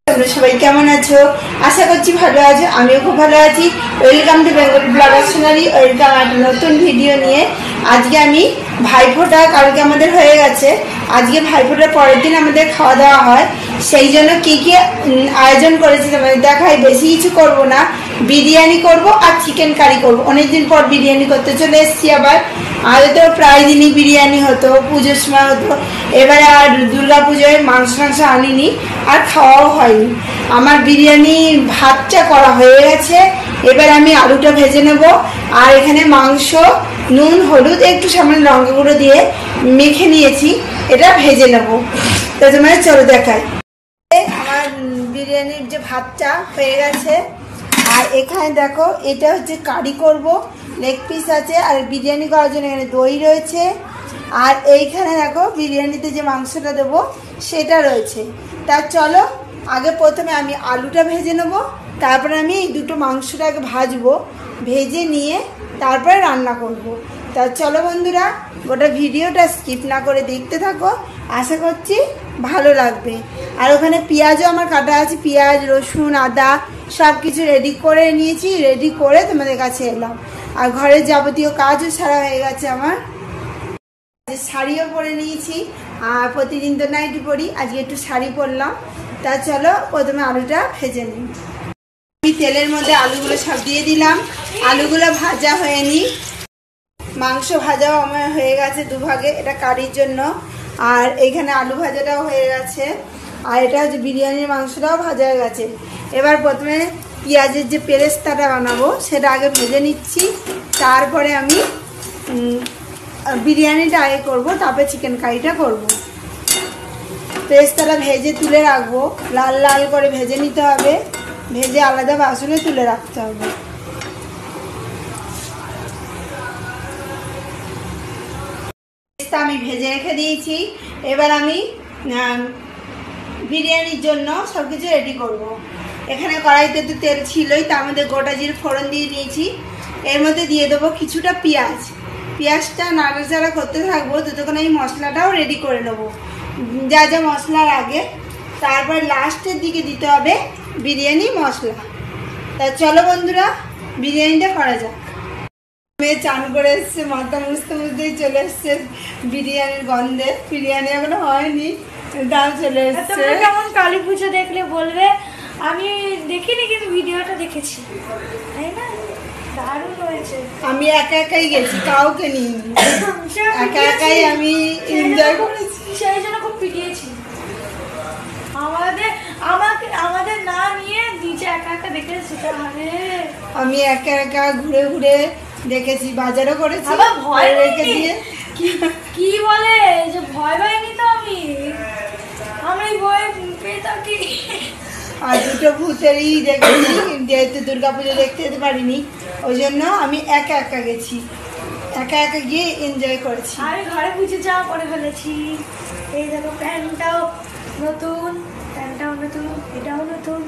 তোমরা সবাই কেমন আছো? আশা করছি ভালো আছো। আমিও খুব ভালো আছি। Welcome to Bengali blogger Sonali. Welcome একটা নতুন ভিডিও নিয়ে। আজকে আমি ভাইফোঁটা কালকে আমাদের হয়ে গেছে। আজকে ভাইফোঁটার পরের দিন আমাদের খাওয়া দাওয়া হয়, সেই জন্য কি কি আয়োজন করেছি তোমাদের দেখাই। বেশি কিছু করব না, বিরিয়ানি করব আর চিকেন কারি করব। অনেকদিন পর বিরিয়ানি করতে চলে এসেছি আবার। আগে তো প্রায় দিনই বিরিয়ানি হতো, পুজোর সময় হতো। এবারে আর দুর্গা পুজোয় মাংস আনিনি আর খাওয়াও হয়নি। আমার বিরিয়ানি ভাতটা করা হয়ে গেছে। এবার আমি আলুটা ভেজে নেব। আর এখানে মাংস নুন হলুদ একটু সামান্য লঙ্কা গুঁড়ো দিয়ে মেখে নিয়েছি, এটা ভেজে নেব। তো তোমার চলো দেখাই। আমার বিরিয়ানির যে ভাতটা হয়ে গেছে। আর এখানে দেখো, এটা হচ্ছে কারি করব, লেগ পিস আছে। আর বিরিয়ানি করার জন্য এখানে দই রয়েছে। আর এইখানে দেখো বিরিয়ানিতে যে মাংসটা দেবো সেটা রয়েছে। তা চলো আগে প্রথমে আমি আলুটা ভেজে নেব, তারপরে আমি এই দুটো মাংসটাকে ভাজবো, ভেজে নিয়ে তারপরে রান্না করব। তা চলো বন্ধুরা, গোটা ভিডিওটা স্কিপ না করে দেখতে থাকো, আশা করছি ভালো লাগবে। আর ওখানে পেঁয়াজও আমার কাটা আছে, পেঁয়াজ রসুন আদা সব কিছু রেডি করে নিয়েছি। রেডি করে তোমাদের কাছে এলাম। আর ঘরের যাবতীয় কাজও সারা হয়ে গেছে আমার। শাড়িও পরে নিয়েছি, আর প্রতিদিন তো নাইটি পরি, আজকে একটু শাড়ি পরলাম। তা চলো প্রথমে আলুটা ভেজে নিই। আমি তেলের মধ্যে আলুগুলো সব দিয়ে দিলাম। আলুগুলো ভাজা হয়নি, মাংস ভাজাও আমার হয়ে গেছে দুভাগে, এটা কারির জন্য। আর এইখানে আলু ভাজাটাও হয়ে গেছে। আর এটা হচ্ছে বিরিয়ানির মাংসটাও ভাজা হয়ে গেছে। এবার প্রথমে পেঁয়াজের যে পেরেস্তাটা বানাবো সেটা আগে ভেজে নিচ্ছি, তারপরে আমি বিরিয়ানিটা আগে করবো, তারপরে চিকেন কারিটা করবো। পেস্তাটা ভেজে তুলে রাখবো, লাল লাল করে ভেজে নিতে হবে, ভেজে আলাদা বাসনে তুলে রাখতে হবে। পেস্তা আমি ভেজে রেখে দিয়েছি। এবার আমি বিরিয়ানির জন্য সব কিছু রেডি করবো। এখানে কড়াইতে তো তেল ছিলই, তার মধ্যে গোটা জিরে ফোড়ন দিয়ে নিয়েছি। এর মধ্যে দিয়ে দেবো কিছুটা পেঁয়াজ। পেঁয়াজটা নাড়াচাড়া করতে থাকবো, ততক্ষণ আমি মশলাটাও রেডি করে নেবো, যা যা মশলার আগে। তারপর লাস্টের দিকে দিতে হবে বিরিয়ানি মশলা। তা চলো বন্ধুরা, বিরিয়ানিটা করা যাক। মেয়ে চান করে এসছে, মাথা মুছতে মুছতেই চলে এসছে বিরিয়ানির গন্ধে। বিরিয়ানি এখনো হয়নি, দাম চলে এসছে। কেমন কালী পুজো দেখলে বলবে। আমি দেখিনি, কিন্তু ভিডিওটা দেখেছি, তাই না? দারুণ হয়েছে। আমি একা একাই গেছি, কাউকে নিইনি, একা একাই আমি এনজয় করেছি। সেই জন্য খুব পিটিয়েছি। আমাদের না নিয়ে নিচে একা একা দেখেছি। আমি একা একা ঘুরে ঘুরে দেখেছি, বাজারও করেছি। আবার ভয় রেখে দিয়ে কি বলে যে ভয় পাইনি তো আমি ভয় পেয়ে থাকি। আর দুটো ভূতেরই দেখেছি, যেহেতু দুর্গাপুজো দেখতে যেতে পারিনি, ওই জন্য আমি একা একা গেছি, একা একা গিয়ে এনজয় করেছি। আমি ঘরে পুজো যাওয়া করে ফেলেছি। এই দেখো প্যান্টটাও নতুন, এটাও নতুন,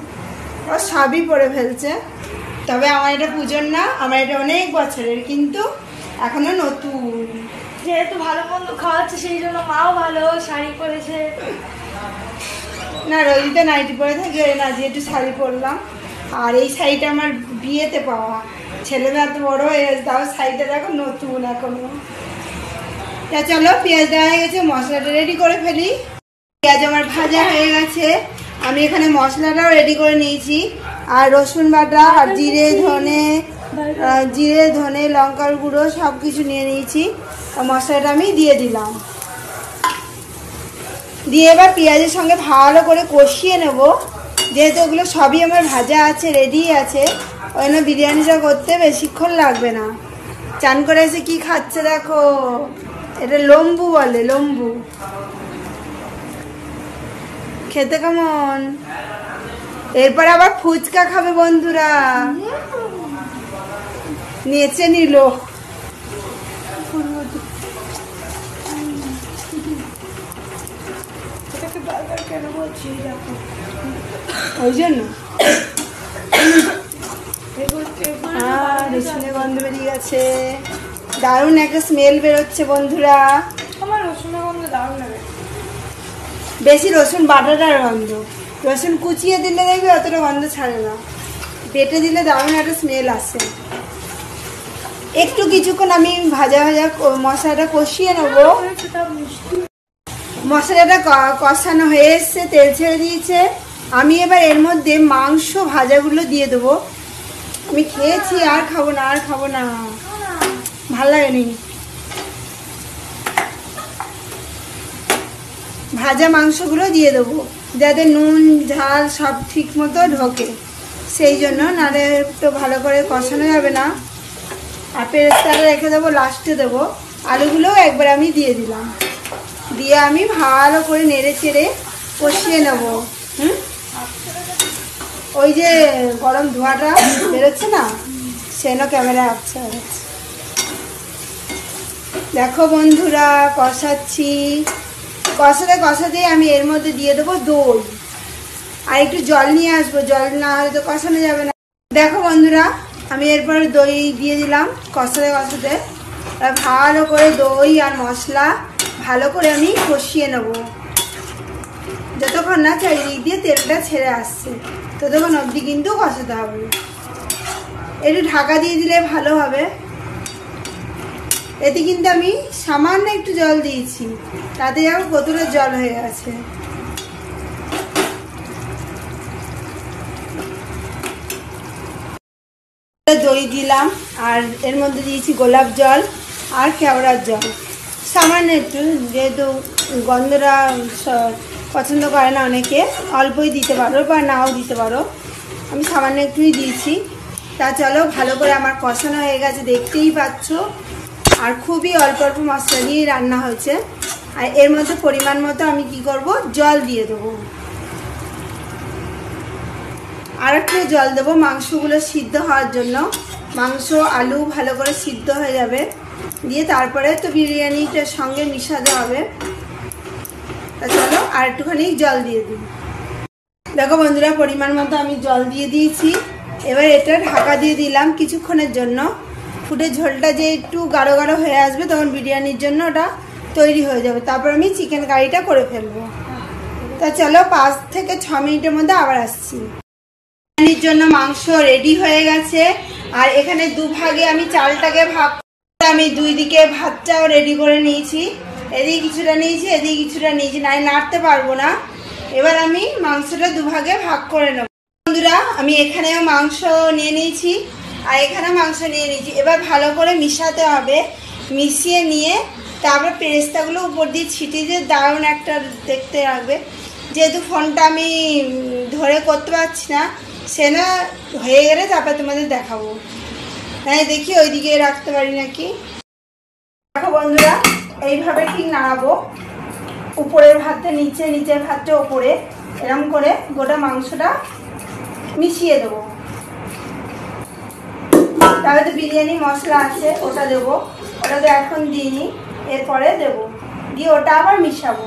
ও সবই পরে ফেলছে। তবে আমার এটা পুজোর না, আমার এটা অনেক বছরের, কিন্তু এখনো নতুন। যেহেতু ভালো মন্দ খাওয়াচ্ছে সেই জন্য মাও ভালো শাড়ি পরেছে। না, রোজিতে নাইটি পরে থাকে না, যেহেতু শাড়ি পরলাম। আর এই শাড়িটা আমার বিয়েতে পাওয়া, ছেলেমেয়ে এত বড় হয়ে গেছে, তাও শাড়িটা দেখো নতুন এখনো। তা চলো, পেঁয়াজ দেওয়া হয়ে গেছে, মশলাটা রেডি করে ফেলি। পেঁয়াজ আমার ভাজা হয়ে গেছে, আমি এখানে মশলাটাও রেডি করে নিয়েছি। আর রসুন বাটা আর জিরে ধনে লঙ্কার গুঁড়ো সব কিছু নিয়ে নিয়েছি। মশলাটা আমি দিয়ে দিলাম, দিয়ে এবার পেঁয়াজের সঙ্গে ভালো করে কষিয়ে নেব। যেহেতু ওগুলো সবই আমার ভাজা আছে, রেডি আছে, ওই জন্য বিরিয়ানিটা করতে বেশিক্ষণ লাগবে না। চান করে এসে কি খাচ্ছে দেখো, এটা লম্বু বলে, লম্বু। খেতে কেমন? এরপর আবার ফুচকা খাবে বন্ধুরা, নেচে নিল। ওই জন্য রসুনের গন্ধ বেরিয়ে গেছে, দারুণ একটা স্মেল বেরোচ্ছে বন্ধুরা। আমার রসুনের গন্ধ দারুণ লাগে। বেশি রসুন বাটাটার গন্ধ, রসুন কুচিয়ে দিলে দেখবি অতটা গন্ধ ছাড়ে না, বেটে দিলে দারুণ একটা স্মেল আসে। একটু কিছুক্ষণ আমি ভাজা ভাজা মশলাটা কষিয়ে নেবো। মশলাটা কষানো হয়ে এসছে, তেল ছেড়ে দিয়েছে। আমি এবার এর মধ্যে মাংস ভাজাগুলো দিয়ে দেবো। আমি খেয়েছি, আর খাবো না, আর খাবো না, ভাল লাগেনি। ভাজা মাংসগুলো দিয়ে দেবো যাতে নুন ঝাল সব ঠিক মতো ঢোকে, সেই জন্য, নাহলে তো ভালো করে কষানো যাবে না। আর পেরেস্তাটা রেখে দেবো, লাস্টে দেবো। আলুগুলোও একবার আমি দিয়ে দিলাম, দিয়ে আমি ভালো করে নেড়ে চেড়ে কষিয়ে নেবো। ওই যে গরম ধোঁয়াটা বেরোচ্ছে না, সেন ক্যামেরা আসছে। দেখো বন্ধুরা, কষাচ্ছি, কষাতে কষাতে আমি এর মধ্যে দিয়ে দেবো দই, আর একটু জল নিয়ে আসবো, জল না হলে তো কষানো যাবে না। দেখো বন্ধুরা, আমি এরপর দই দিয়ে দিলাম। কষাতে কষাতে ভালো করে দই আর মশলা ভালো করে আমি কষিয়ে নেব, যতক্ষণ না চারিদিক দিয়ে তেলটা ছেড়ে আসছে ততক্ষণ অবধি কিন্তু কষাতে হবে। একটু ঢাকা দিয়ে দিলে ভালো হবে। এতে কিন্তু আমি সামান্য একটু জল দিয়েছি, তাতে যেমন কতটা জল হয়ে গেছে। দই দিলাম, আর এর মধ্যে দিয়েছি গোলাপ জল আর কেওড়ার জল সামান্য একটু, যেহেতু গন্ধটা পছন্দ করে না অনেকে, অল্পই দিতে পারো বা নাও দিতে পারো, আমি সামান্য একটুই দিয়েছি। তা চলো, ভালো করে আমার কষানো হয়ে গেছে, দেখতেই পাচ্ছ। আর খুবই অল্প অল্প মশলা দিয়ে রান্না হয়েছে। আর এর মধ্যে পরিমাণ মতো আমি কি করব, জল দিয়ে দেবো, আর একটু জল দেবো মাংসগুলো সিদ্ধ হওয়ার জন্য। মাংস আলু ভালো করে সিদ্ধ হয়ে যাবে, দিয়ে তারপরে তো বিরিয়ানিটার সঙ্গে মিশাতে হবে। তা চলো আর একটুখানি জল দিয়ে দিই। দেখো বন্ধুরা, পরিমাণ মতো আমি জল দিয়ে দিয়েছি। এবার এটা ঢাকা দিয়ে দিলাম কিছুক্ষণের জন্য। ফুটে ঝোলটা যে একটু গাঢ় গাঢ় হয়ে আসবে, তখন বিরিয়ানির জন্য ওটা তৈরি হয়ে যাবে। তারপর আমি চিকেন কারিটা করে ফেলবো। তা চলো 5 থেকে 6 মিনিটের মধ্যে আবার আসছি। বিরিয়ানির জন্য মাংস রেডি হয়ে গেছে। আর এখানে দুভাগে আমি চালটাকে ভাগ, আমি দুই দিকে ভাতটাও রেডি করে নিয়েছি। এদিকে কিছুটা নিয়েছি, এদিকে কিছুটা নিয়েছি, নাই নাড়তে পারবো না। এবার আমি মাংসটা দুভাগে ভাগ করে নেব। বন্ধুরা, আমি এখানেও মাংস নিয়ে নিয়েছি আর এখানে মাংস নিয়ে নিয়েছি। এবার ভালো করে মিশাতে হবে, মিশিয়ে নিয়ে তারপর পেরেস্তাগুলো উপর দিয়ে ছিটিয়ে দিয়ে দারুণ একটা দেখতে লাগবে। যেহেতু ফোনটা আমি ধরে করতে পারছি না, সে না হয়ে গেলে তারপর তোমাদের দেখাবো। হ্যাঁ, দেখি ওইদিকে রাখতে পারি নাকি। দেখো বন্ধুরা, এইভাবে ঠিক নাড়াবো, উপরের ভাতটা নিচে, নিচের ভাতটা উপরে, এরকম করে গোটা মাংসটা মিশিয়ে দেবো। তাহলে তো বিরিয়ানি মশলা আছে, ওটা দেবো, ওটা তো এখন দিইনি, এরপরে দেবো, দিয়ে ওটা আবার মিশাবো।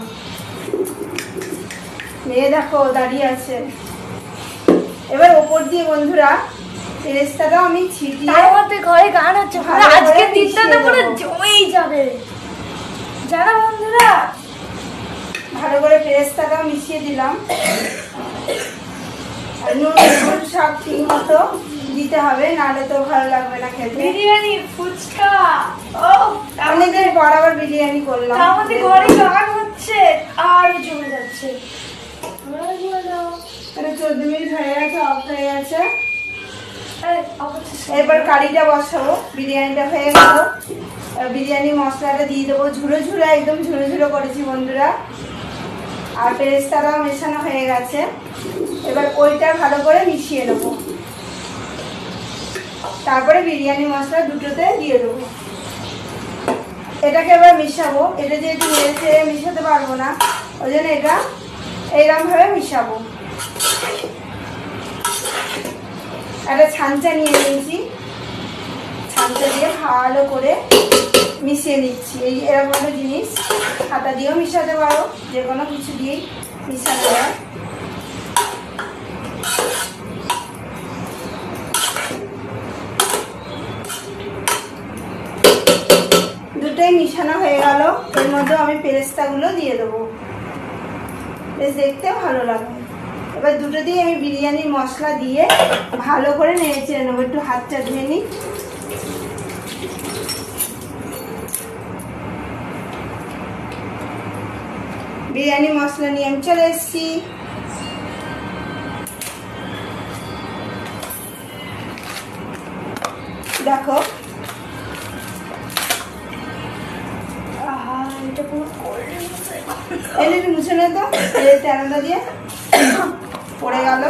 মেয়ে দেখো দাঁড়িয়ে আছে। এবার ওপর দিয়ে বন্ধুরা পেরেস্তাটাও আমি ছিটিয়ে, আমাদের ঘরে গান হচ্ছে, আজকে দিনটা পুরো জমেই যাবে জানো বন্ধুরা। ভালো করে পেরেস্তাটাও মিশিয়ে দিলাম। আর নুন সব ঠিক মতো দিতে হবে, নাহলে তো ভালো লাগবে না খেতে। বিরিয়ানি, ফুচকা, ও অনেকদিন পর আবার বিরিয়ানি করলাম। আমাদের ঘরে গান হচ্ছে আর জমে যাচ্ছে। 14 মিনিট হয়ে গেছে, অফ হয়ে গেছে। এবার কারিটা বসাবো, বিরিয়ানিটা হয়ে গেল। বিরিয়ানি মশলাটা দিয়ে দেবো, ঝুড়ো ঝুড়ো, একদম ঝুড়ো ঝুড়ো করেছি বন্ধুরা। আর পেরেস্তাটাও মেশানো হয়ে গেছে। এবার ওইটা ভালো করে মিশিয়ে নেবো, তারপরে বিরিয়ানি মশলা দুটোতে দিয়ে দেবো। এটাকে এবার মিশাবো, এটা যেহেতু নেড়ে মিশাতে পারবো না, ওই জন্য এটা এইরকম ভাবে মিশাবো। একটা ছাঁচা নিয়ে নিয়েছি, ছাঁচা দিয়ে ভালো করে মিশিয়ে নিচ্ছি। এই এরকম একটা জিনিস হাতা দিয়েও মিশাতে পারো, যে কোনো কিছু দিয়েই মিশানো হয়। দুটোই মিশানো হয়ে গেল। এর মধ্যে আমি পেরেস্তাগুলো দিয়ে দেবো, বেশ দেখতে ভালো লাগবে। এবার এবার দুটো দিয়ে আমি বিরিয়ানির মশলা দিয়ে ভালো করে নেড়ে চেড়ে নেবো। একটু হাতটা ধুয়ে নিই। বিরিয়ানি মশলা নিয়ে আমি চলে এসেছি। দেখো এলে মুছে নে তো, তেরান্দা দিয়ে পড়ে গেল,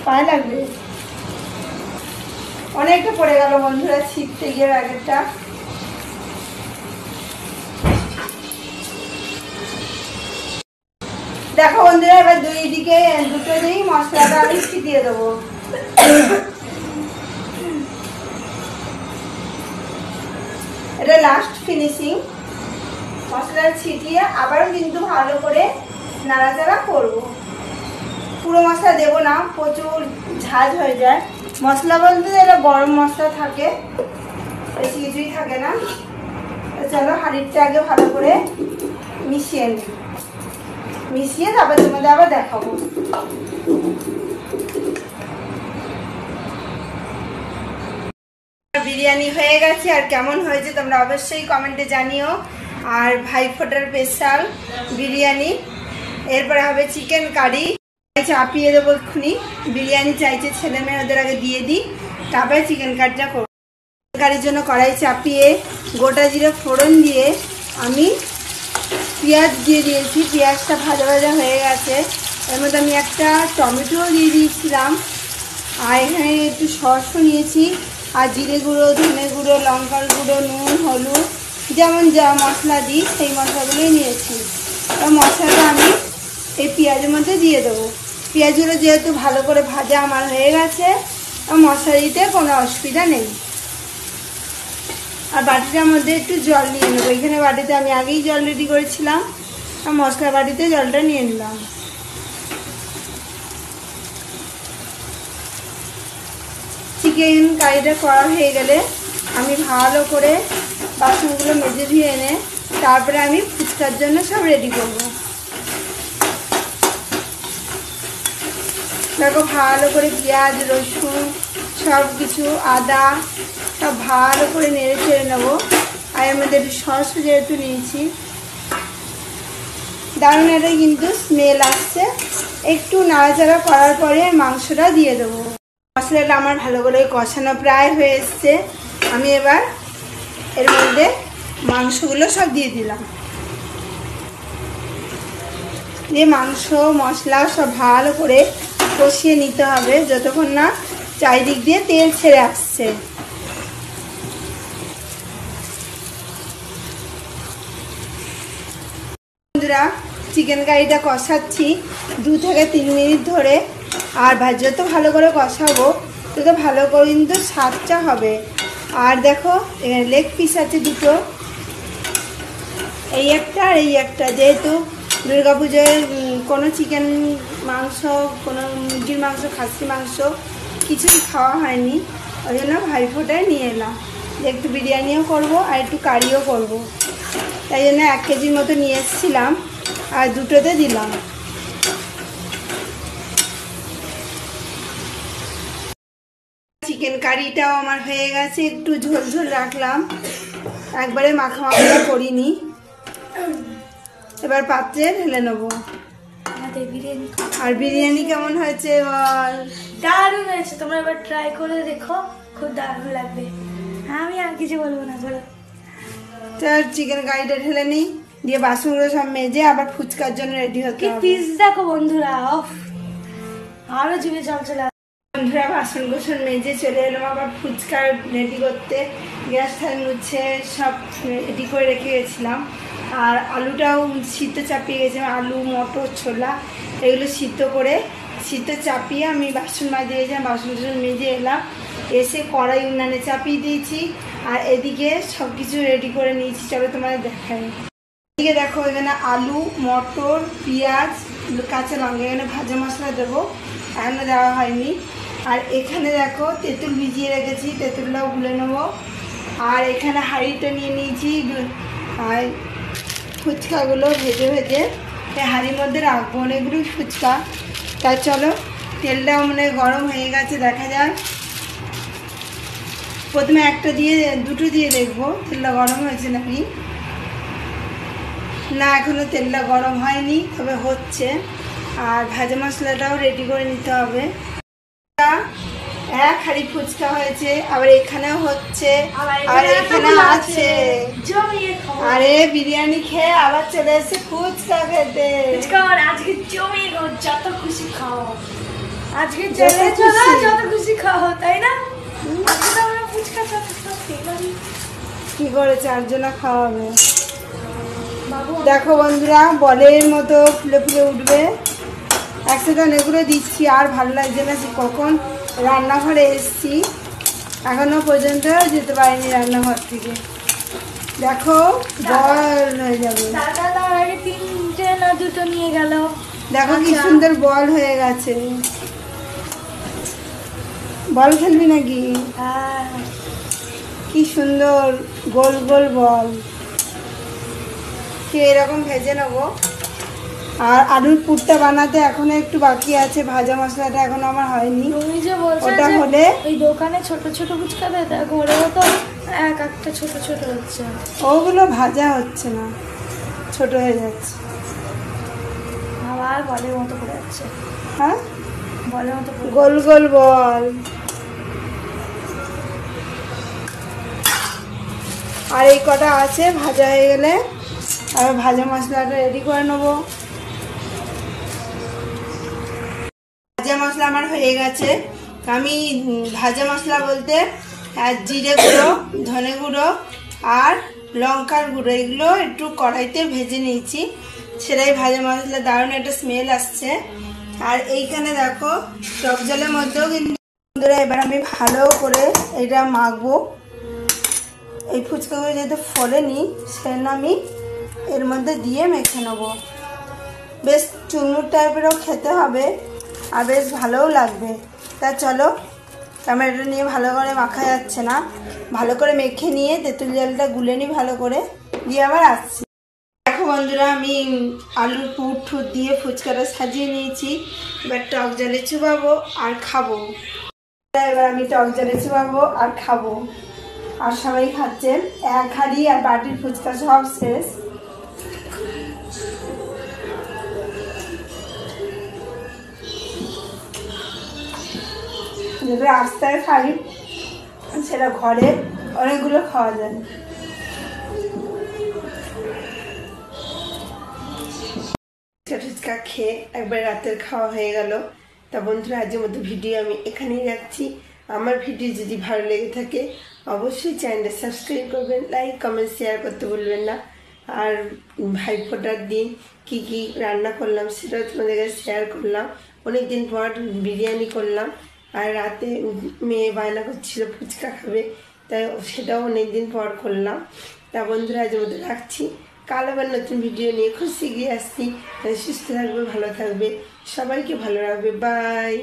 পায়ে লাগবে, অনেকটা পড়ে গেল বন্ধুরা ছিটতে গিয়ে ব্যাগেরটা। দেখো বন্ধুরা এবার দুটো দিয়েই মশলাটা আমি ছিটিয়ে দেবো। এটা লাস্ট ফিনিশিং। মশলা ছিটিয়ে আবারও কিন্তু ভালো করে নাড়াচাড়া করবো। পুরো মশলা দেবো না, প্রচুর ঝাঁঝ হয়ে যায়। মশলা বলতে এটা গরম মশলা থাকে, বেশি কিছুই থাকে না। চলো হাঁড়িটা আগে ভালো করে মিশিয়ে নিই, মিশিয়ে তারপর তোমাদের আবার দেখাবো। বিরিয়ানি হয়ে গেছে, আর কেমন হয়েছে তোমরা অবশ্যই কমেন্টে জানিও। আর ভাইফোঁটার স্পেশাল বিরিয়ানি, এরপরে হবে চিকেন কারি। চাপিয়ে দেবো এক্ষুনি, বিরিয়ানি চাইছে ছেলে মেয়ে, ওদের আগে দিয়ে দিই, তারপরে চিকেন কারিটা করবো। চিকেন কারির জন্য কড়াই চাপিয়ে গোটা জিরে ফোড়ন দিয়ে আমি পেঁয়াজ দিয়ে দিয়েছি। পেঁয়াজটা ভাজা ভাজা হয়ে গেছে, এর মধ্যে আমি একটা টমেটোও দিয়ে দিয়েছিলাম। আর এখানে একটু সসও নিয়েছি, আর জিরে গুঁড়ো, ধনে গুঁড়ো, লঙ্কার গুঁড়ো, নুন, হলুদ, যেমন যা মশলা দিই সেই মশলাগুলোই নিয়েছি। আর মশলাটা আমি এই পেঁয়াজের মধ্যে দিয়ে দেবো। পেঁয়াজগুলো যেহেতু ভালো করে ভাজা আমার হয়ে গেছে, মশলা দিতে কোনো অসুবিধা নেই। আর বাটিটার মধ্যে একটু জল নিয়ে নেবো। এখানে বাটিতে আমি আগেই জল রেডি করেছিলাম, আর মশলা বাটিতে জলটা নিয়ে নিলাম। চিকেন কারিটা করা হয়ে গেলে আমি ভালো করে বাসনগুলো মেজে ধুয়ে এনে তারপরে আমি ফুচকার জন্য সব রেডি করব। দেখো ভালো করে পেঁয়াজ, রসুন, সব কিছু, আদা সব ভালো করে নেড়ে চেড়ে নেবো। আর এর মধ্যে একটু সস যেহেতু নিয়েছি, দারুণ একটা কিন্তু স্মেল আসছে। একটু নাড়াচাড়া করার পরে মাংসটা দিয়ে দেবো। মশলাটা আমার ভালো করে কষানো প্রায় হয়ে এসছে। আমি এবার এর মধ্যে মাংসগুলো সব দিয়ে দিলাম, দিয়ে মাংস মশলা সব ভালো করে কষিয়ে নিতে হবে যতক্ষণ না চারিদিক দিয়ে তেল ছেড়ে আসছে। বন্ধুরা চিকেন কারিটা কষাচ্ছি 2 থেকে 3 মিনিট ধরে। আর যত ভালো করে কষাবো তত ভালো করে কিন্তু স্বাদটা হবে। আর দেখো এখানে লেগ পিস আছে দুটো, এই একটা আর এই একটা। যেহেতু দুর্গাপুজোয় কোনো চিকেন মাংস, কোনো মুরগির মাংস, খাসি মাংস কিছুই খাওয়া হয়নি, ওই জন্য ভাইফোঁটায় নিয়ে এলাম। একটু বিরিয়ানিও করব আর একটু কারিও করব, তাই জন্য 1 কেজির মতো নিয়ে এসেছিলাম আর দুটোতে দিলাম। চিকেন কারিটাও আমার হয়ে গেছে, একটু ঝোল ঝোল রাখলাম, একবারে মাখা মাখা করিনি। এবার পাত্রে ঢেলে নেবো। আর বিরিয়ানি কেমন হয়েছে বল? দারুণ হয়েছে, তোমরা এবার ট্রাই করে দেখো, খুব দারুণ লাগবে। আমি আর কিছু বলবো না, চলো চল চিকেন কারিটা ঢেলে নিই, দিয়ে বাসনগুলো সব মেজে আবার ফুচকার জন্য রেডি হতে হবে। পিস দেখো বন্ধুরা, আরো জিভে জল চলে। বন্ধুরা বাসন কোসন মেজে চলে এলাম আবার ফুচকা রেডি করতে। গ্যাস থাল মুছে সব রেডি করে রেখে গেছিলাম। আর আলুটাও সিদ্ধ চাপিয়ে গেছিলাম, আলু, মটর, ছোলা এগুলো সিদ্ধ চাপিয়ে আমি বাসন মাজিয়ে গেছিলাম। বাসন টাসন মেজে এলাম, এসে কড়াই উনানে চাপিয়ে দিয়েছি। আর এদিকে সব কিছু রেডি করে নিয়েছি, চলো তোমাদের দেখাই। এদিকে দেখো এখানে আলু, মটর, পেঁয়াজ, কাঁচা লঙ্কা, এখানে ভাজা মশলা দেবো, এখনো দেওয়া হয়নি। আর এখানে দেখো তেঁতুল ভিজিয়ে রেখেছি, তেঁতুলটাও গুলে নেবো। আর এখানে হাঁড়িটা নিয়ে নিয়েছি, আর ফুচকাগুলো ভেজে ভেজে এই হাঁড়ির মধ্যে রাখবো অনেকগুলো ফুচকা। তাই চলো, তেলটাও মানে গরম হয়ে গেছে, দেখা যাক। প্রথমে একটা দিয়ে দুটো দিয়ে দেখবো তেলটা গরম হয়েছে নাকি। না, এখনো তেলটা গরম হয়নি, তবে হচ্ছে। আর ভাজা মশলাটাও রেডি করে নিতে হবে। এক হাঁড়ি ফুচকা হয়েছে, আবার এখানেও হচ্ছে, আর এখানে আছে। আরে বিরিয়ানি খেয়ে আবার চলে এসেছে ফুচকা খেতে। আজকে জমিয়ে যত খুশি খাও, আজকে চলে চলো যত খুশি খাও, তাই না? আজকে তো আমরা ফুচকা কি করে চারজনা খাওয়াবে? দেখো বন্ধুরা, বলের মতো ফুলে ফুলে উঠবে। একসাথে অনেকগুলো দিচ্ছি, আর ভালো লাগছে না। কখন রান্নাঘরে এসছি, এখনো পর্যন্ত যেতে পারিনি রান্নাঘর থেকে। দেখো বল হয়ে যাবে। তিনটে না দুটো নিয়ে গেল। দেখো কি সুন্দর বল হয়ে গেছে। বল খেলবি নাকি? কি সুন্দর গোল গোল বল। এরকম ভেজে নেবো। আর আলুর পুরটা বানাতে এখনো একটু বাকি আছে, ভাজা মশলাটা এখনো আমার হয়নি। তুমি যে বলছো ওটা হলে ওই দোকানে ছোট ছোট ফুচকা দেয়, ঘরেও তো এক একটা ছোট ছোট হচ্ছে। ওগুলো ভাজা হচ্ছে না, ছোট হয়ে যাচ্ছে। আবার বলের মতো করে যাচ্ছে। হ্যাঁ, বলের মতো গোল গোল বল। আর এই কটা আছে, ভাজা হয়ে গেলে আবার ভাজা মশলাটা রেডি করে নেবো। ভাজা মশলা আমার হয়ে গেছে। আমি ভাজা মশলা বলতে জিরে গুঁড়ো, ধনে গুঁড়ো আর লঙ্কার গুঁড়ো এগুলো একটু কড়াইতে ভেজে নিয়েছি। সেটাই ভাজা মশলা, দারুণ একটা স্মেল আসছে। আর এইখানে দেখো টক জলের মধ্যেও কিন্তু এবার আমি ভালো করে এটা মাখবো। এই ফুচকাগুলো যেহেতু ফোলেনি, সেজন্য আমি এর মধ্যে দিয়ে মেখে নেবো। বেশ চুমুর টাইপেরও খেতে হবে, আর বেশ ভালোও লাগবে। তা চলো, টমেটো নিয়ে ভালো করে মাখা যাচ্ছে না, ভালো করে মেখে নিয়ে তেঁতুল জলটা গুলে নিই ভালো করে, দিয়ে আবার আসছি। দেখো বন্ধুরা, আমি আলুর পুর ঠুর দিয়ে ফুচকাটা সাজিয়ে নিয়েছি। এবার টক জলে চুবাবো আর খাবো। এবার আমি টক জলে চুবাবো আর খাবো। আর সবাই খাচ্ছেন। এক হাঁড়ি আর বাটির ফুচকা সব শেষ। যদি রাস্তায় খাই, সেটা ঘরে অনেকগুলো খাওয়া যায়। ফুচকা খেয়ে একবার রাতের খাওয়া হয়ে গেল। তা বন্ধুরা, আজকের মতো ভিডিও আমি এখানেই রাখছি। আমার ভিডিও যদি ভালো লেগে থাকে অবশ্যই চ্যানেলটা সাবস্ক্রাইব করবেন, লাইক কমেন্ট শেয়ার করতে ভুলবেন না। আর ভাইফোঁটার দিন কি কি রান্না করলাম সেটাও তোমাদের কাছে শেয়ার করলাম। অনেকদিন পর বিরিয়ানি করলাম, আর রাতে মেয়ে বায়না করছিল ফুচকা খাবে, তাই সেটাও অনেকদিন পর করলাম। তা বন্ধুরা, আজকের মতো রাখছি। কাল আবার নতুন ভিডিও নিয়ে খুব শীঘ্রই আসছি। সুস্থ থাকবে, ভালো থাকবে, সবাইকে ভালো রাখবে। বাই।